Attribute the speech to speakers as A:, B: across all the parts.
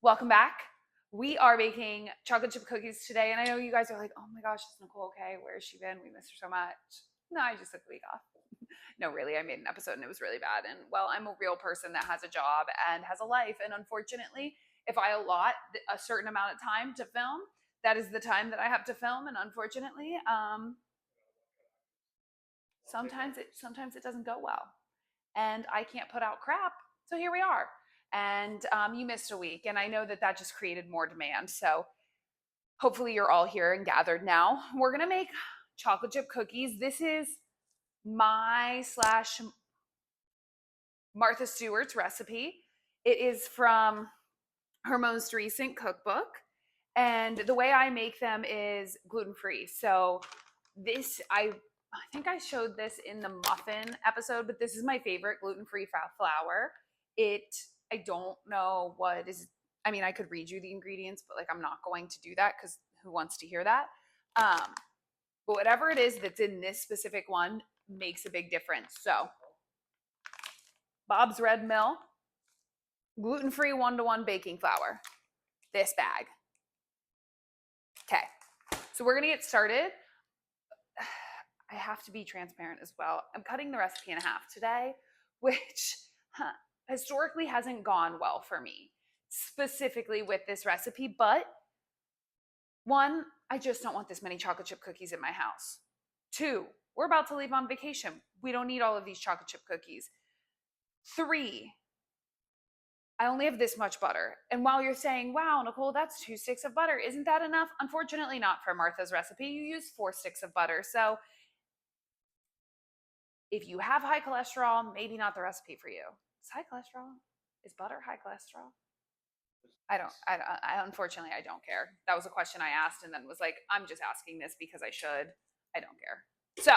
A: Welcome back. We are making chocolate chip cookies today, and I know you guys are like, oh my gosh, is Nicole okay? Where has she been? We miss her so much. No, I just took a week off. No, really, I made an episode and it was really bad. And well, I'm a real person that has a job and has a life. And unfortunately, if I allot a certain amount of time to film, that is the time that I have to film. And unfortunately, sometimes it doesn't go well, and I can't put out crap. So here we are. And you missed a week, and I know that that just created more demand. So hopefully you're all here and gathered now. We're gonna make chocolate chip cookies. This is my slash Martha Stewart's recipe. It is from her most recent cookbook, and the way I make them is gluten-free. So this I think I showed this in the muffin episode, but this is my favorite gluten-free flour. I don't know what is, I mean, I could read you the ingredients, but like I'm not going to do that because who wants to hear that? But whatever it is that's in this specific one makes a big difference. So Bob's Red Mill, gluten-free 1-to-1 baking flour, this bag. Okay, so we're gonna get started. I have to be transparent as well. I'm cutting the recipe in half today, which historically hasn't gone well for me, specifically with this recipe. But one, I just don't want this many chocolate chip cookies in my house. Two, we're about to leave on vacation. We don't need all of these chocolate chip cookies. Three, I only have this much butter. And while you're saying, wow, Nicole, that's 2 sticks of butter, isn't that enough? Unfortunately not for Martha's recipe. You use 4 sticks of butter. So if you have high cholesterol, maybe not the recipe for you. Is high cholesterol? Is butter high cholesterol? I unfortunately, I don't care. That was a question I asked and then was like, I'm just asking this because I should. I don't care. So,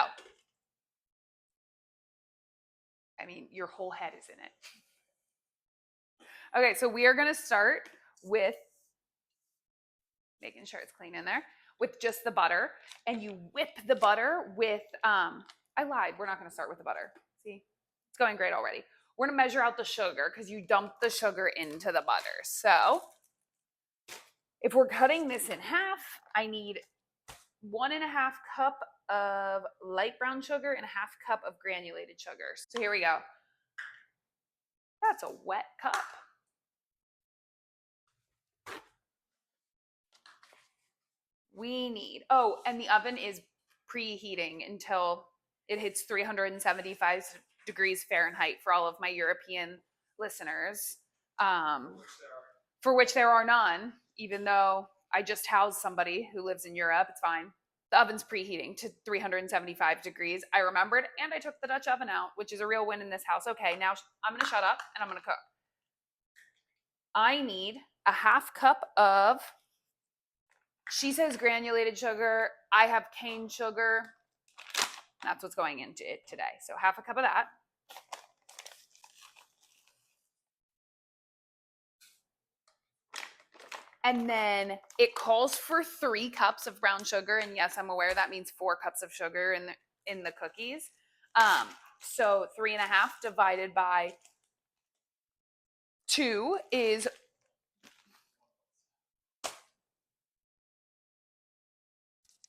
A: I mean, your whole head is in it. Okay, so we are going to start with making sure it's clean in there with just the butter, and you whip the butter with, I lied, we're not going to start with the butter. See, it's going great already. We're going to measure out the sugar because you dumped the sugar into the butter. So if we're cutting this in half, I need 1.5 cup of light brown sugar and 1/2 cup of granulated sugar. So here we go. That's a wet cup. We need, oh, and the oven is preheating until it hits 375 degrees Fahrenheit for all of my European listeners, for which there are none, even though I just housed somebody who lives in Europe. It's fine. The oven's preheating to 375 degrees. I remembered, and I took the Dutch oven out, which is a real win in this house. Okay, now I'm going to shut up and I'm going to cook. I need 1/2 cup of, she says granulated sugar. I have cane sugar. That's what's going into it today. So 1/2 cup of that. And then it calls for 3 cups of brown sugar. And yes, I'm aware that means 4 cups of sugar in the cookies. So 3.5 divided by 2 is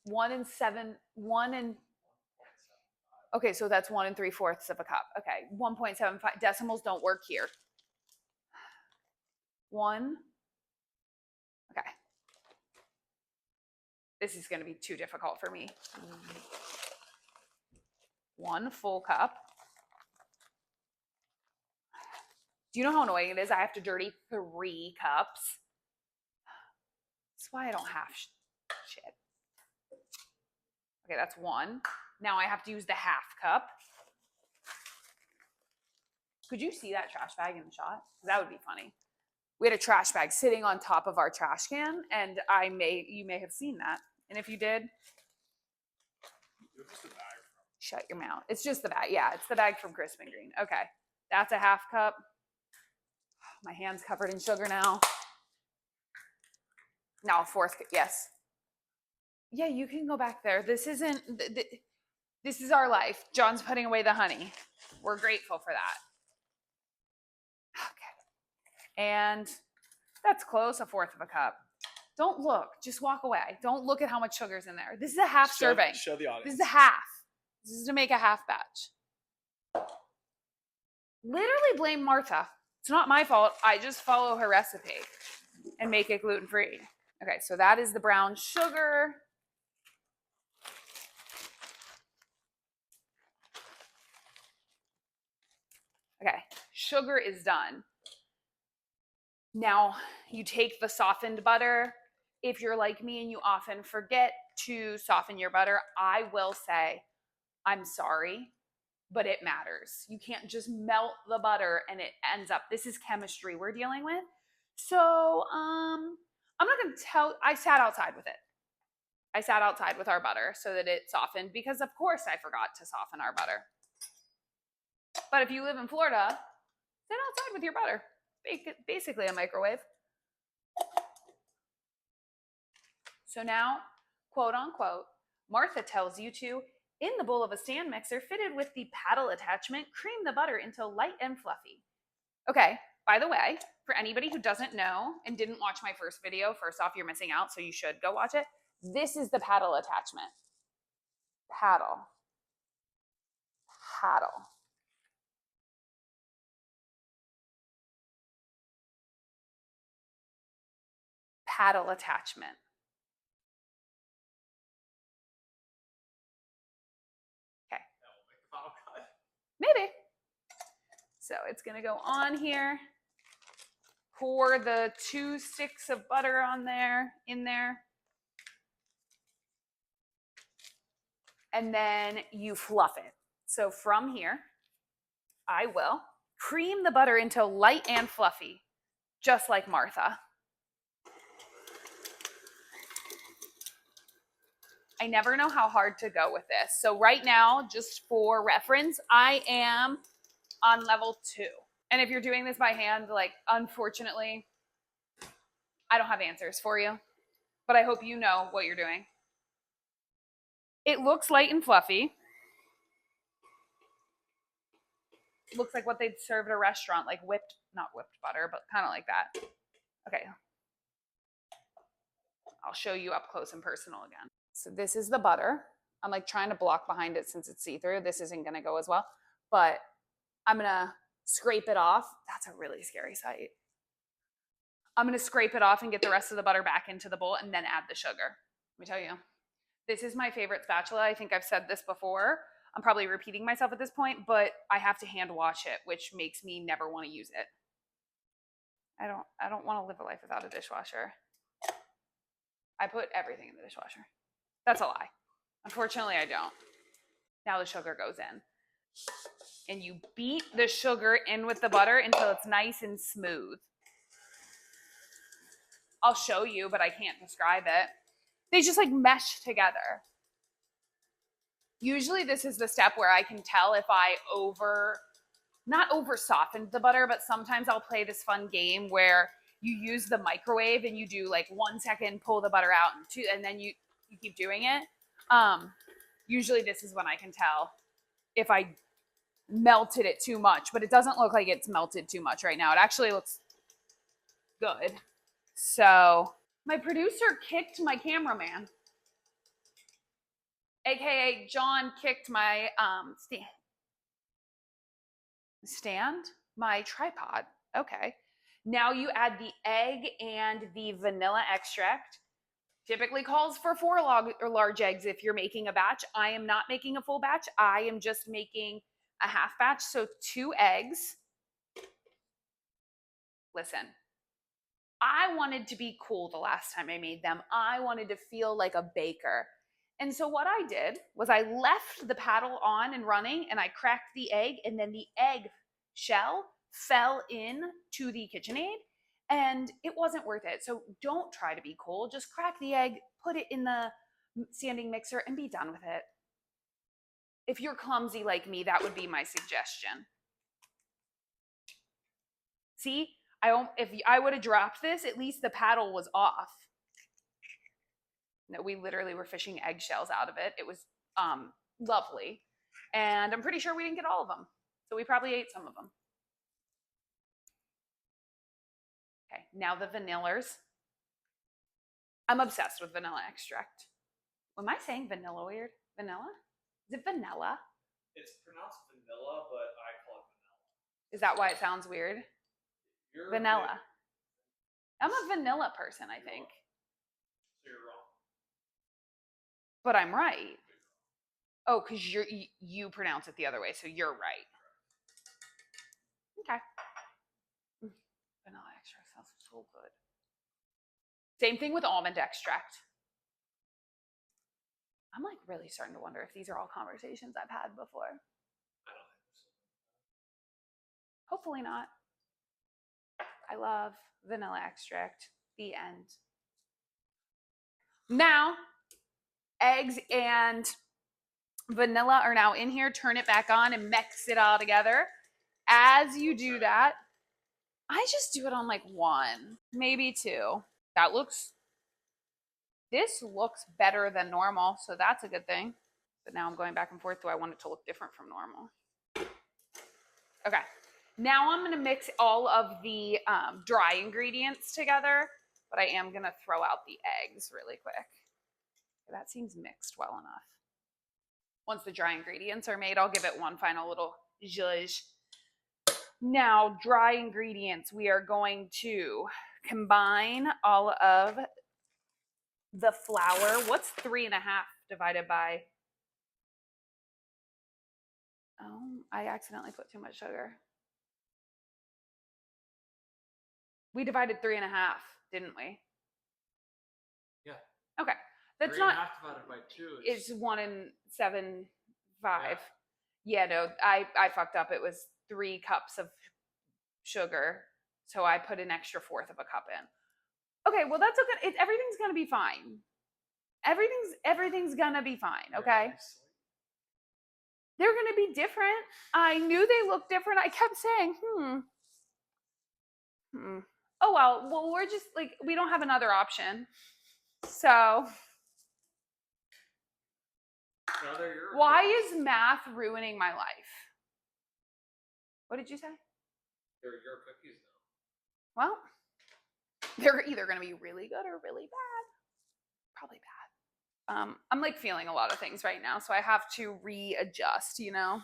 A: 1 and 7, 1 and, okay, so that's 1 3/4 of a cup. Okay, 1.75 decimals don't work here. 1. Okay. This is going to be too difficult for me. 1 full cup. Do you know how annoying it is? I have to dirty 3 cups. That's why I don't have shit. Okay, that's 1. Now I have to use the 1/2 cup. Could you see that trash bag in the shot? That would be funny. We had a trash bag sitting on top of our trash can, and you may have seen that. And if you did, shut your mouth. It's just the bag. Yeah, it's the bag from Crisp and Green. Okay, that's a 1/2 cup. My hand's covered in sugar now. Now 1/4 cup. Yes. Yeah, you can go back there. This isn't. This is our life. John's putting away the honey. We're grateful for that. Okay. And That's close, 1/4 of a cup. Don't look, just walk away. Don't look at how much sugar's in there. This is a half serving.
B: Show the audience.
A: This is a half. This is to make a half batch. Literally blame Martha. It's not my fault. I just follow her recipe and make it gluten-free. Okay, so that is the brown sugar. Okay, sugar is done. Now you take the softened butter. If you're like me and you often forget to soften your butter, I will say, I'm sorry, but it matters. You can't just melt the butter and it ends up, this is chemistry we're dealing with. So I'm not going to tell, I sat outside with it. I sat outside with our butter so that it softened because of course I forgot to soften our butter. But if you live in Florida, sit outside with your butter. Basically a microwave. So now, quote unquote, Martha tells you to, in the bowl of a stand mixer fitted with the paddle attachment, cream the butter until light and fluffy. Okay, by the way, for anybody who doesn't know and didn't watch my first video, first off, you're missing out, so you should go watch it. This is the paddle attachment. Paddle. Paddle attachment. Okay. Maybe. So it's going to go on here. Pour the 2 sticks of butter on there, in there. And then you fluff it. So from here, I will cream the butter until light and fluffy, just like Martha. I never know how hard to go with this. So right now, just for reference, I am on level 2. And if you're doing this by hand, like, unfortunately, I don't have answers for you, but I hope you know what you're doing. It looks light and fluffy. It looks like what they'd serve at a restaurant, like not whipped butter, but kind of like that. Okay. I'll show you up close and personal again. So this is the butter. I'm like trying to block behind it since it's see-through. This isn't going to go as well, but I'm going to scrape it off. That's a really scary sight. I'm going to scrape it off and get the rest of the butter back into the bowl and then add the sugar. Let me tell you, this is my favorite spatula. I think I've said this before. I'm probably repeating myself at this point, but I have to hand wash it, which makes me never want to use it. I don't want to live a life without a dishwasher. I put everything in the dishwasher. That's a lie. Unfortunately, I don't. Now the sugar goes in. And you beat the sugar in with the butter until it's nice and smooth. I'll show you, but I can't describe it. They just like mesh together. Usually this is the step where I can tell if I not over softened the butter, but sometimes I'll play this fun game where you use the microwave and you do like 1 second, pull the butter out, and then you keep doing it. Usually this is when I can tell if I melted it too much, but it doesn't look like it's melted too much right now. It actually looks good. So my producer kicked my cameraman, aka John kicked my my tripod. Okay. Now you add the egg and the vanilla extract. Typically calls for 4 large eggs if you're making a batch. I am not making a full batch. I am just making a half batch, so 2 eggs. Listen, I wanted to be cool the last time I made them. I wanted to feel like a baker. And so what I did was I left the paddle on and running, and I cracked the egg, and then the egg shell fell in to the KitchenAid, and it wasn't worth it. So don't try to be cool. Just crack the egg, put it in the standing mixer, and be done with it. If you're clumsy like me, that would be my suggestion. See, if I would have dropped this, at least the paddle was off. No, we literally were fishing eggshells out of it. It was lovely. And I'm pretty sure we didn't get all of them. So we probably ate some of them. Okay, now the vanillas. I'm obsessed with vanilla extract. Am I saying vanilla weird? Vanilla? Is it vanilla?
B: It's pronounced vanilla, but I call it vanilla.
A: Is that why it sounds weird?
B: You're
A: Vanilla. I'm a vanilla person, I think.
B: So you're wrong.
A: But I'm right. Oh, because you pronounce it the other way, so you're right. Okay. Vanilla extract sounds so good. Same thing with almond extract. I'm like really starting to wonder if these are all conversations I've had before.
B: I don't think so.
A: Hopefully not. I love vanilla extract. The end. Now, eggs and vanilla are now in here. Turn it back on and mix it all together. As you do that, I just do it on like one, maybe two. This looks better than normal, so that's a good thing. But now I'm going back and forth. Do I want it to look different from normal? Okay. Now I'm going to mix all of the dry ingredients together, but I am going to throw out the eggs really quick. That seems mixed well enough. Once the dry ingredients are made, I'll give it one final little zhuzh. Now, dry ingredients, we are going to combine all of the flour. What's 3.5 divided by? Oh, I accidentally put too much sugar. We divided 3.5, didn't we?
B: Yeah.
A: Okay. That's
B: 3.5 divided by 2
A: is 1.75. Yeah, no, I fucked up. It was 3 cups of sugar, so I put an extra 1/4 of a cup in. Okay, well that's okay. Everything's gonna be fine. Everything's gonna be fine. Okay. They're gonna be different. I knew they looked different. I kept saying, oh well, we're just like, we don't have another option. So why is math ruining my life? What did you say?
B: They're your cookies now.
A: Well, they're either going to be really good or really bad. Probably bad. I'm like feeling a lot of things right now, so I have to readjust, you know?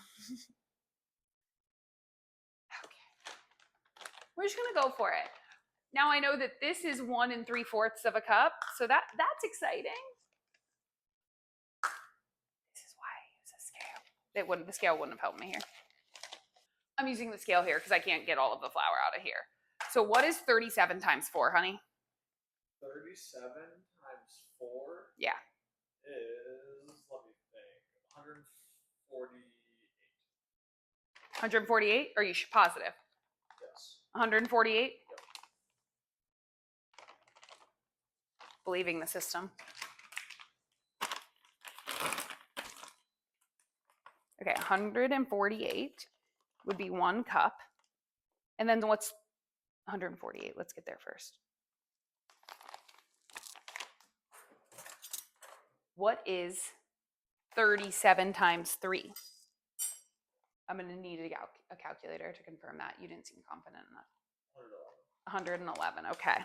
A: Okay. We're just going to go for it. Now I know that this is 1 3/4 of a cup, so that's exciting. This is why I use a scale. The scale wouldn't have helped me here. I'm using the scale here because I can't get all of the flour out of here. So what is 37 times 4, honey?
B: 37 times 4?
A: Yeah.
B: Is, let me think, 148.
A: 148? Are you positive?
B: Yes.
A: 148?
B: Yep.
A: Believing the system. Okay, 148 would be 1 cup. And then what's 148? Let's get there first. What is 37 times 3? I'm going to need a calculator to confirm that. You didn't seem confident in that. 111. Okay.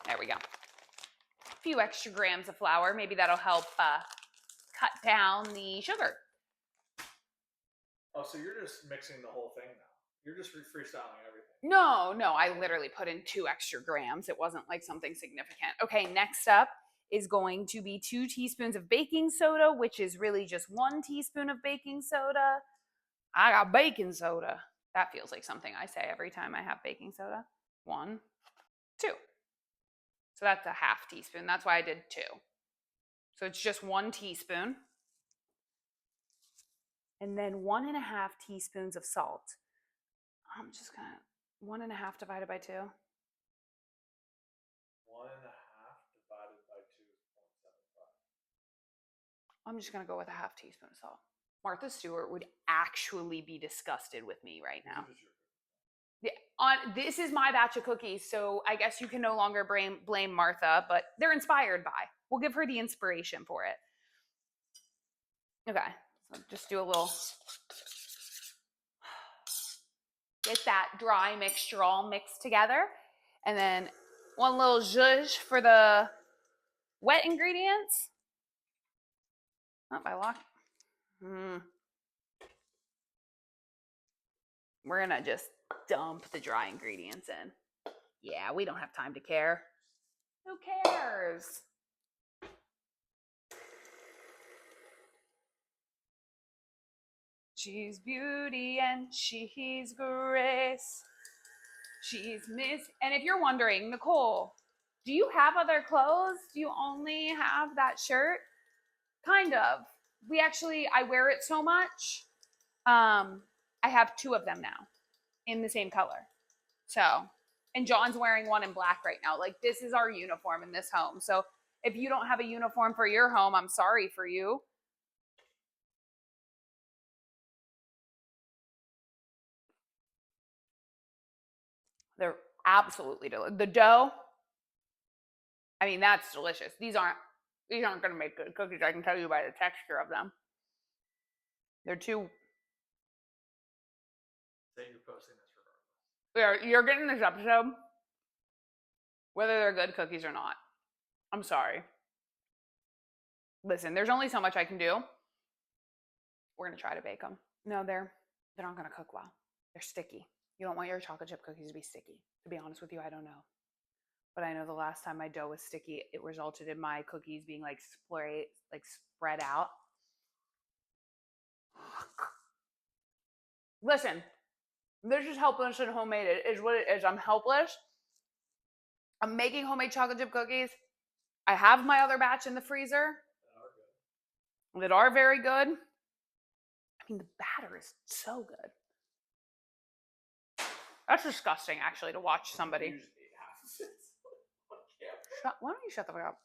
A: There we go. A few extra grams of flour. Maybe that'll help cut down the sugar.
B: Oh, so you're just mixing the whole thing now? You're just freestyling everything?
A: No, I literally put in 2 extra grams. It wasn't like something significant. Okay, next up is going to be 2 teaspoons of baking soda, which is really just 1 teaspoon of baking soda. I got baking soda. That feels like something I say every time I have baking soda. 1, 2. So that's a 1/2 teaspoon. That's why I did 2. So it's just 1 teaspoon. And then 1.5 teaspoons of salt. I'm just going to 1.5 divided by 2. 1.5
B: divided by 2 is 0.75.
A: I'm just going to go with a 1/2 teaspoon of salt. Martha Stewart would actually be disgusted with me right now. Yeah, this is my batch of cookies, so I guess you can no longer blame Martha, but they're inspired by. We'll give her the inspiration for it. Okay, so just do a little. Get that dry mixture all mixed together. And then one little zhuzh for the wet ingredients. Oh, I locked. We're gonna just dump the dry ingredients in. Yeah, we don't have time to care. Who cares? She's beauty and she's grace. She's Miss. And if you're wondering, Nicole, do you have other clothes? Do you only have that shirt? Kind of. I wear it so much. I have 2 of them now in the same color. So, and John's wearing one in black right now. Like, this is our uniform in this home. So if you don't have a uniform for your home, I'm sorry for you. They're absolutely delicious. The dough, I mean, that's delicious. These aren't going to make good cookies. I can tell you by the texture of them. They're too.
B: Say you're posting this regardless.
A: You're getting this episode, whether they're good cookies or not. I'm sorry. Listen, there's only so much I can do. We're going to try to bake them. No, they're not going to cook well. They're sticky. You don't want your chocolate chip cookies to be sticky. To be honest with you, I don't know. But I know the last time my dough was sticky, it resulted in my cookies being spread out. Listen, this is helpless and homemade. It is what it is. I'm helpless. I'm making homemade chocolate chip cookies. I have my other batch in the freezer that are very good. I mean, the batter is so good. That's disgusting, actually, to watch somebody. Why don't you shut the fuck up?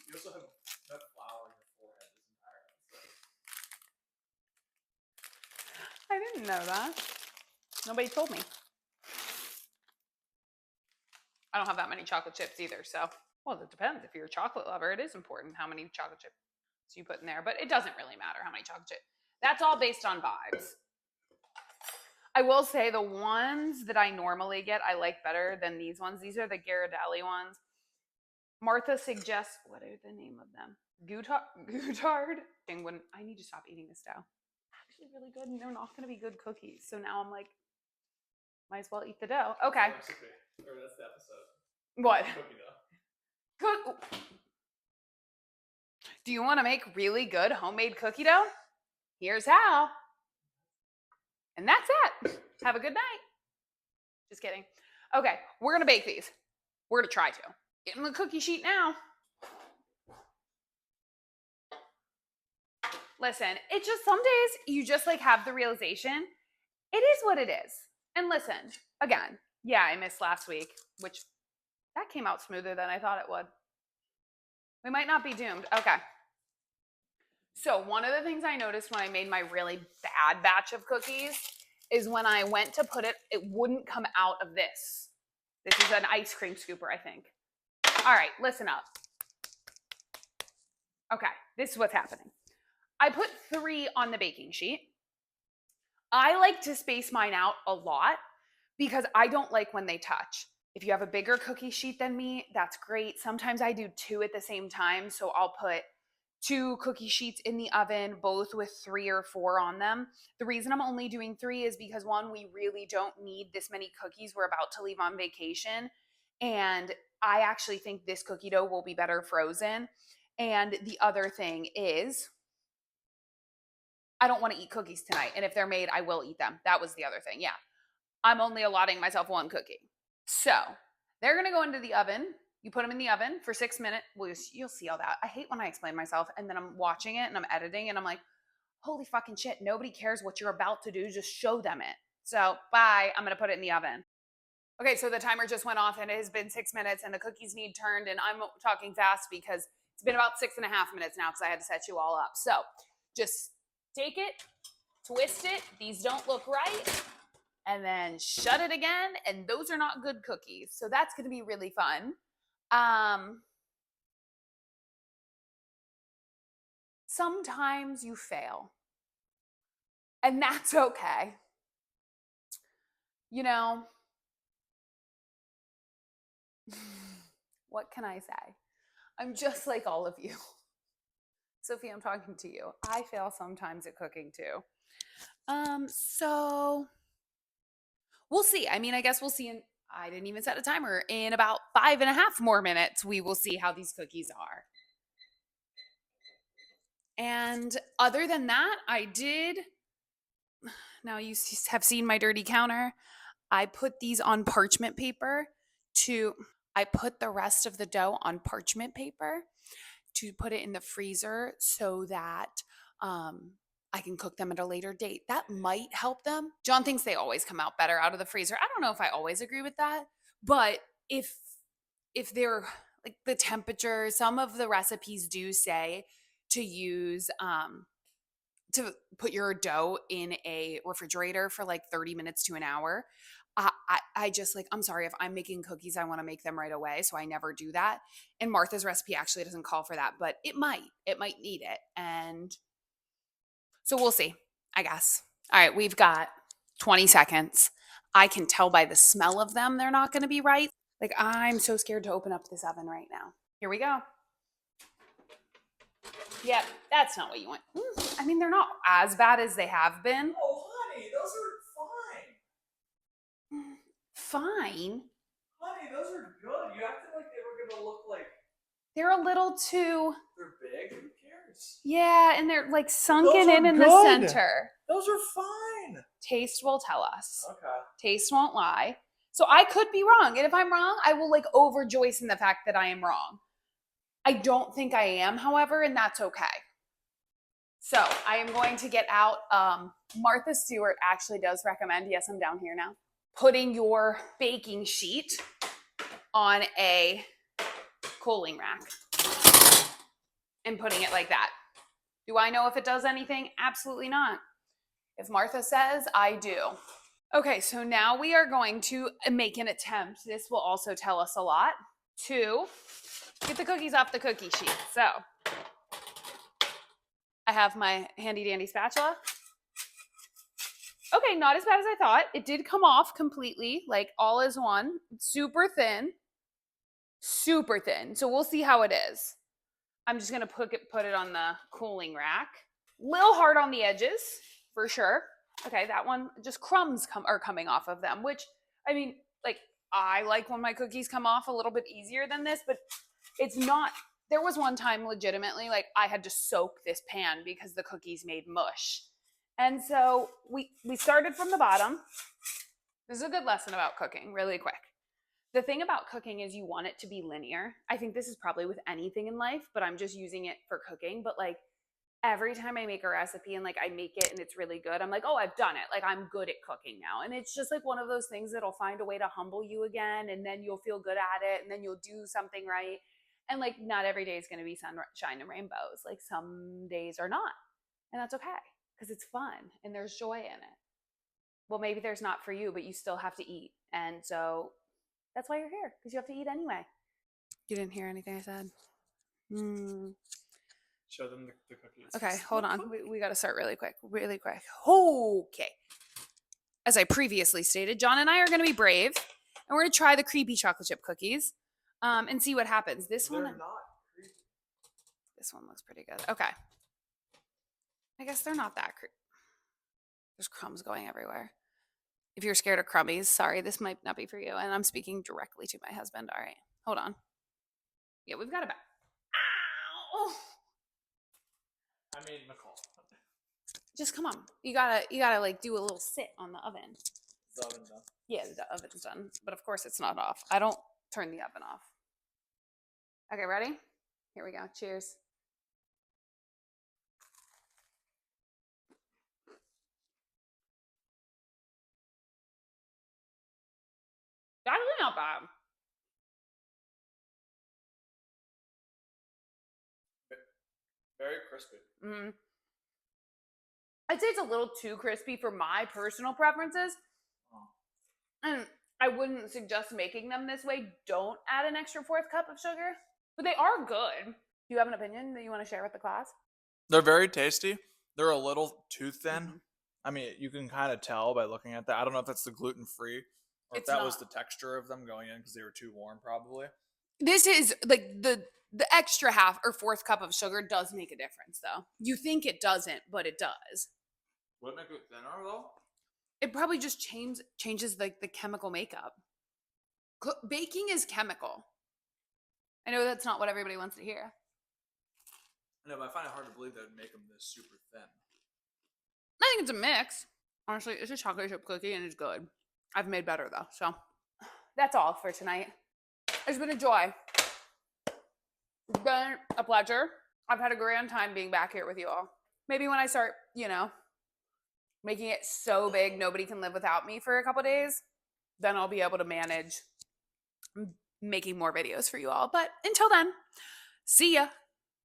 B: You also have that flour on your forehead this entire episode.
A: I didn't know that. Nobody told me. I don't have that many chocolate chips either, so. Well, it depends. If you're a chocolate lover, it is important how many chocolate chips you put in there, but it doesn't really matter how many chocolate chips. That's all based on vibes. I will say the ones that I normally get, I like better than these ones. These are the Ghirardelli ones. Martha suggests, what are the name of them? Goutard. I need to stop eating this dough. Actually really good, and they're not going to be good cookies. So now I'm like, might as well eat the dough. Okay.
B: That's the recipe. Or that's the episode.
A: What?
B: Cookie dough.
A: Do you want to make really good homemade cookie dough? Here's how. And that's it. Have a good night. Just kidding. Okay, we're going to bake these. We're going to try to. Get in the cookie sheet now. Listen, it's just some days you just have the realization. It is what it is. And listen, again, yeah, I missed last week, which that came out smoother than I thought it would. We might not be doomed. Okay. So one of the things I noticed when I made my really bad batch of cookies is when I went to put it, it wouldn't come out of this. This is an ice cream scooper, I think. All right, listen up. Okay, this is what's happening. I put 3 on the baking sheet. I like to space mine out a lot because I don't like when they touch. If you have a bigger cookie sheet than me, that's great. Sometimes I do 2 at the same time, so I'll put 2 cookie sheets in the oven, both with 3 or 4 on them. The reason I'm only doing 3 is because 1, we really don't need this many cookies. We're about to leave on vacation. And I actually think this cookie dough will be better frozen. And the other thing is, I don't want to eat cookies tonight. And if they're made, I will eat them. That was the other thing. Yeah. I'm only allotting myself 1 cookie. So they're going to go into the oven. You put them in the oven for 6 minutes. Well, you'll see all that. I hate when I explain myself and then I'm watching it and I'm editing and I'm like, holy fucking shit. Nobody cares what you're about to do. Just show them it. So bye. I'm going to put it in the oven. Okay, so the timer just went off and it has been 6 minutes and the cookies need turned, and I'm talking fast because it's been about 6.5 minutes now because I had to set you all up. So just take it, twist it. These don't look right. And then shut it again. And those are not good cookies. So that's going to be really fun. Sometimes you fail. And that's okay. you know, what can I say? I'm just like all of you. Sophie, I'm talking to you. I fail sometimes at cooking too. So we'll see. I mean, I guess we'll see I didn't even set a timer. In about 5.5 more minutes, we will see how these cookies are. And other than that, now you have seen my dirty counter. I put these on parchment paper I put the rest of the dough on parchment paper to put it in the freezer so that I can cook them at a later date. That might help them. John thinks they always come out better out of the freezer. I don't know if I always agree with that, but if they're like the temperature, some of the recipes do say to use to put your dough in a refrigerator for like 30 minutes to an hour. I just like, I'm sorry, if I'm making cookies, I want to make them right away. So I never do that. And Martha's recipe actually doesn't call for that, but it might need it. And so we'll see, I guess. All right, we've got 20 seconds. I can tell by the smell of them, they're not going to be right. Like, I'm so scared to open up this oven right now. Here we go. Yep, that's not what you want. I mean, they're not as bad as they have been.
B: Oh, honey, those are fine.
A: Fine?
B: Honey, those are good. You acted like they were gonna look like
A: They're a little too.
B: they're big. Who cares?
A: Yeah, and they're like sunken
B: Those are
A: in the
B: good.
A: center.
B: Those are fine.
A: Taste will tell us.
B: Okay.
A: Taste won't lie. So I could be wrong. And if I'm wrong, I will like overjoice in the fact that I am wrong. I don't think I am, however, and that's okay. So I am going to get out. Martha Stewart actually does recommend, yes, I'm down here now, putting your baking sheet on a cooling rack and putting it like that. Do I know if it does anything? Absolutely not. If Martha says, I do. Okay, so now we are going to make an attempt. This will also tell us a lot to get the cookies off the cookie sheet. So I have my handy dandy spatula. Okay, not as bad as I thought. It did come off completely, like all is one. Super thin. Super thin. So we'll see how it is. I'm just gonna put it on the cooling rack. Little hard on the edges, for sure. Okay, that one, just crumbs are coming off of them, which, I mean, like, I like when my cookies come off a little bit easier than this, but it's not. There was one time legitimately, like, I had to soak this pan because the cookies made mush. And so we started from the bottom. This is a good lesson about cooking, really quick. The thing about cooking is you want it to be linear. I think this is probably with anything in life, but I'm just using it for cooking. But like every time I make a recipe and like I make it and it's really good, I'm like, oh, I've done it. Like I'm good at cooking now. And it's just like one of those things that'll find a way to humble you again. And then you'll feel good at it. And then you'll do something right. And like not every day is going to be sunshine and rainbows. Like some days are not. And that's okay because it's fun and there's joy in it. Well, maybe there's not for you, but you still have to eat. And so that's why you're here, because you have to eat anyway. You didn't hear anything I said?
B: Show them the cookies.
A: Okay, hold on. We got to start really quick. Really quick. Okay. As I previously stated, John and I are going to be brave, and we're going to try the creepy chocolate chip cookies and see what happens.
B: They're not creepy.
A: This one looks pretty good. Okay. I guess they're not that creepy. There's crumbs going everywhere. If you're scared of crumbies, sorry, this might not be for you. And I'm speaking directly to my husband. All right, hold on. Yeah, we've got about. Ow!
B: I mean, Nicole.
A: Just come on. You gotta like do a little sit on the oven.
B: Is the oven done?
A: Yeah, the oven's done. But of course it's not off. I don't turn the oven off. Okay, ready? Here we go. Cheers. That's not bad.
B: Very crispy.
A: Mm-hmm. I'd say it's a little too crispy for my personal preferences. Oh. And I wouldn't suggest making them this way. Don't add an extra 4th cup of sugar. But they are good. Do you have an opinion that you want to share with the class?
B: They're very tasty. They're a little too thin.
C: I mean, you can kind of tell by looking at that. I don't know if that's the gluten-free or if
A: It's
C: that was
A: not.
C: the texture of them going in because they were too warm, probably.
A: This is like the extra half or fourth cup of sugar does make a difference, though. You think it doesn't, but it does.
C: Would it make it thinner, though?
A: It probably just changes like the chemical makeup. Baking is chemical. I know that's not what everybody wants to hear.
C: No, but I find it hard to believe that would make them this super thin.
A: I think it's a mix. Honestly, it's a chocolate chip cookie and it's good. I've made better though. So that's all for tonight. It's been a joy. It's been a pleasure. I've had a grand time being back here with you all. Maybe when I start, making it so big nobody can live without me for a couple days, then I'll be able to manage making more videos for you all. But until then, see ya.